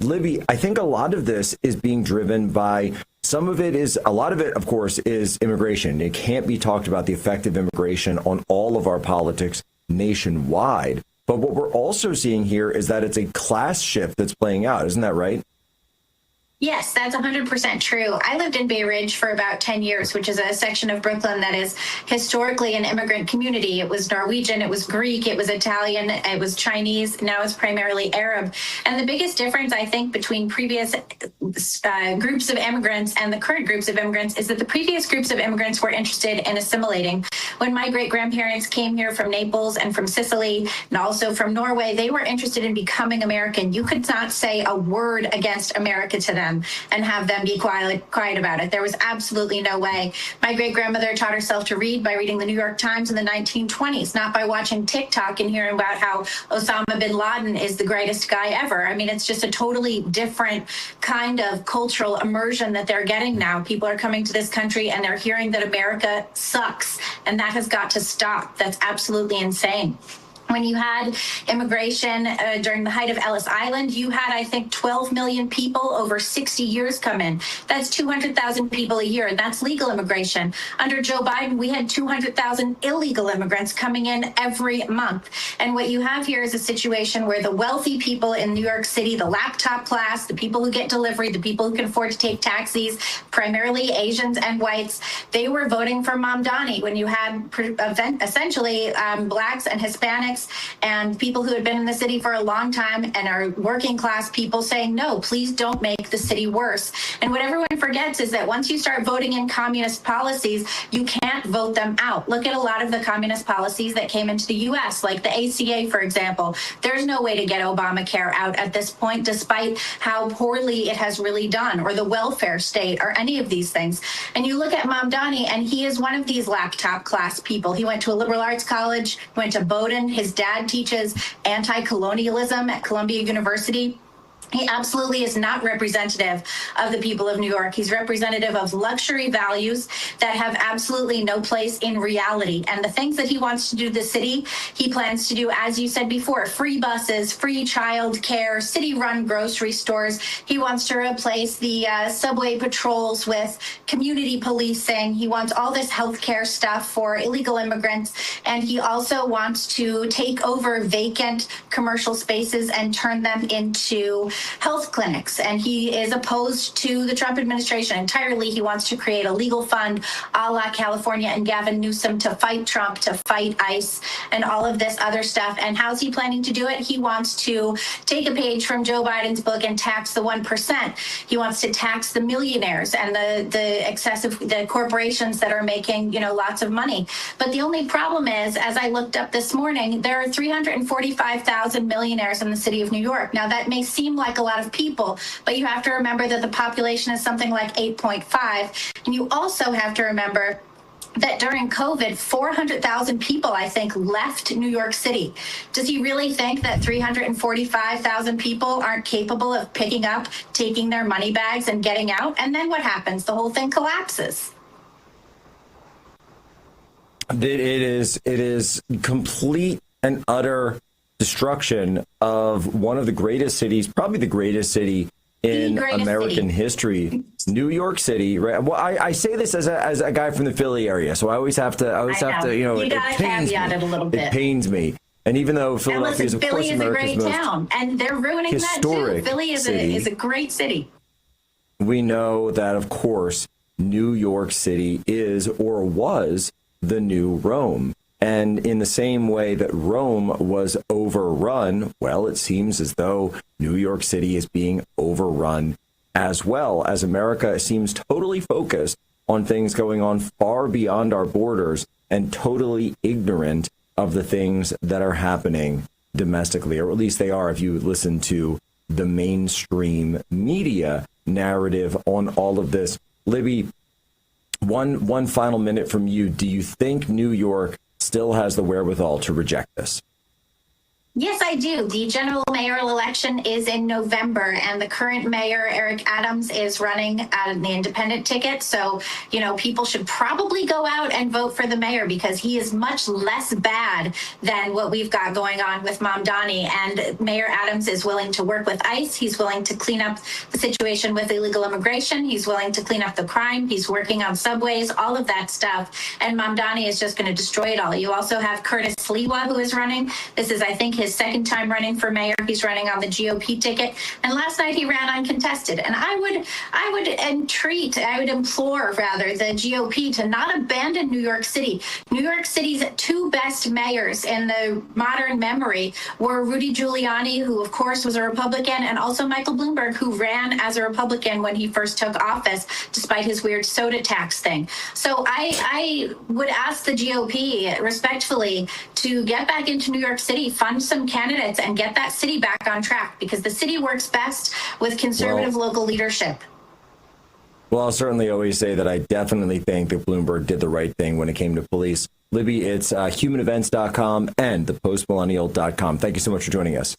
Libby, I think a lot of this is being driven by a lot of it, of course, is immigration. It can't be talked about the effect of immigration on all of our politics nationwide. But what we're also seeing here is that it's a class shift that's playing out. Isn't that right? Yes, that's 100% true. I lived in Bay Ridge for about 10 years, which is a section of Brooklyn that is historically an immigrant community. It was Norwegian, it was Greek, it was Italian, it was Chinese, now it's primarily Arab. And the biggest difference, I think, between previous groups of immigrants and the current groups of immigrants is that the previous groups of immigrants were interested in assimilating. When my great-grandparents came here from Naples and from Sicily and also from Norway, they were interested in becoming American. You could not say a word against America to them and have them be quiet about it. There was absolutely no way. My great-grandmother taught herself to read by reading the New York Times in the 1920s, not by watching TikTok and hearing about how Osama bin Laden is the greatest guy ever. I mean, it's just a totally different kind of cultural immersion that they're getting now. People are coming to this country and they're hearing that America sucks, and that has got to stop. That's absolutely insane. When you had immigration during the height of Ellis Island, you had, I think, 12 million people over 60 years come in. That's 200,000 people a year, and that's legal immigration. Under Joe Biden, we had 200,000 illegal immigrants coming in every month. And what you have here is a situation where the wealthy people in New York City, the laptop class, the people who get delivery, the people who can afford to take taxis, primarily Asians and whites, they were voting for Mamdani. When you had essentially blacks and Hispanics and people who had been in the city for a long time and are working class people saying, no, please don't make the city worse. And what everyone forgets is that once you start voting in communist policies, you can't vote them out. Look at a lot of the communist policies that came into the US, like the ACA, for example. There's no way to get Obamacare out at this point, despite how poorly it has really done, or the welfare state, or any of these things. And you look at Mamdani, and he is one of these laptop class people. He went to a liberal arts college, went to Bowdoin. His dad teaches anti-colonialism at Columbia University. He absolutely is not representative of the people of New York. He's representative of luxury values that have absolutely no place in reality. And the things that he wants to do to the city, he plans to do, as you said before, free buses, free child care, city-run grocery stores. He wants to replace the subway patrols with community policing. He wants all this healthcare stuff for illegal immigrants. And he also wants to take over vacant commercial spaces and turn them into health clinics. And he is opposed to the Trump administration entirely. He wants to create a legal fund a la California and Gavin Newsom to fight Trump, to fight ICE and all of this other stuff. And how's he planning to do it? He wants to take a page from Joe Biden's book and tax the 1%. He wants to tax the millionaires and the corporations that are making, lots of money. But the only problem is, as I looked up this morning, there are 345,000 millionaires in the city of New York. Now, that may seem like a lot of people, but you have to remember that the population is something like 8.5. And you also have to remember that during COVID, 400,000 people, I think, left New York City. Does he really think that 345,000 people aren't capable of picking up, taking their money bags and getting out? And then what happens? The whole thing collapses. It is complete and utter destruction of one of the greatest cities, probably the greatest city in American history, New York City. Right. Well, I say this as a guy from the Philly area, so I always have to, you gotta caveat it a little bit. It pains me. And even though Philadelphia is, of course, Philly is a great town, and they're ruining that too. Philly is a great city. We know that, of course, New York City is or was the new Rome. And in the same way that Rome was overrun, well, it seems as though New York City is being overrun as well, as America seems totally focused on things going on far beyond our borders and totally ignorant of the things that are happening domestically, or at least they are if you listen to the mainstream media narrative on all of this. Libby, one final minute from you. Do you think New York still has the wherewithal to reject this? Yes, I do. The general mayoral election is in November, and the current mayor, Eric Adams, is running on the independent ticket. So, people should probably go out and vote for the mayor because he is much less bad than what we've got going on with Mamdani. And Mayor Adams is willing to work with ICE. He's willing to clean up the situation with illegal immigration. He's willing to clean up the crime. He's working on subways, all of that stuff. And Mamdani is just going to destroy it all. You also have Curtis Sliwa, who is running. This is, I think, his second time running for mayor. He's running on the GOP ticket. And last night he ran uncontested. And I would implore rather the GOP to not abandon New York City. New York City's two best mayors in the modern memory were Rudy Giuliani, who of course was a Republican, and also Michael Bloomberg, who ran as a Republican when he first took office, despite his weird soda tax thing. So I would ask the GOP respectfully to get back into New York City, fund some candidates, and get that city back on track, because the city works best with conservative local leadership. Well, I'll certainly always say that I definitely think that Bloomberg did the right thing when it came to police. Libby, it's humanevents.com and thepostmillennial.com. Thank you so much for joining us.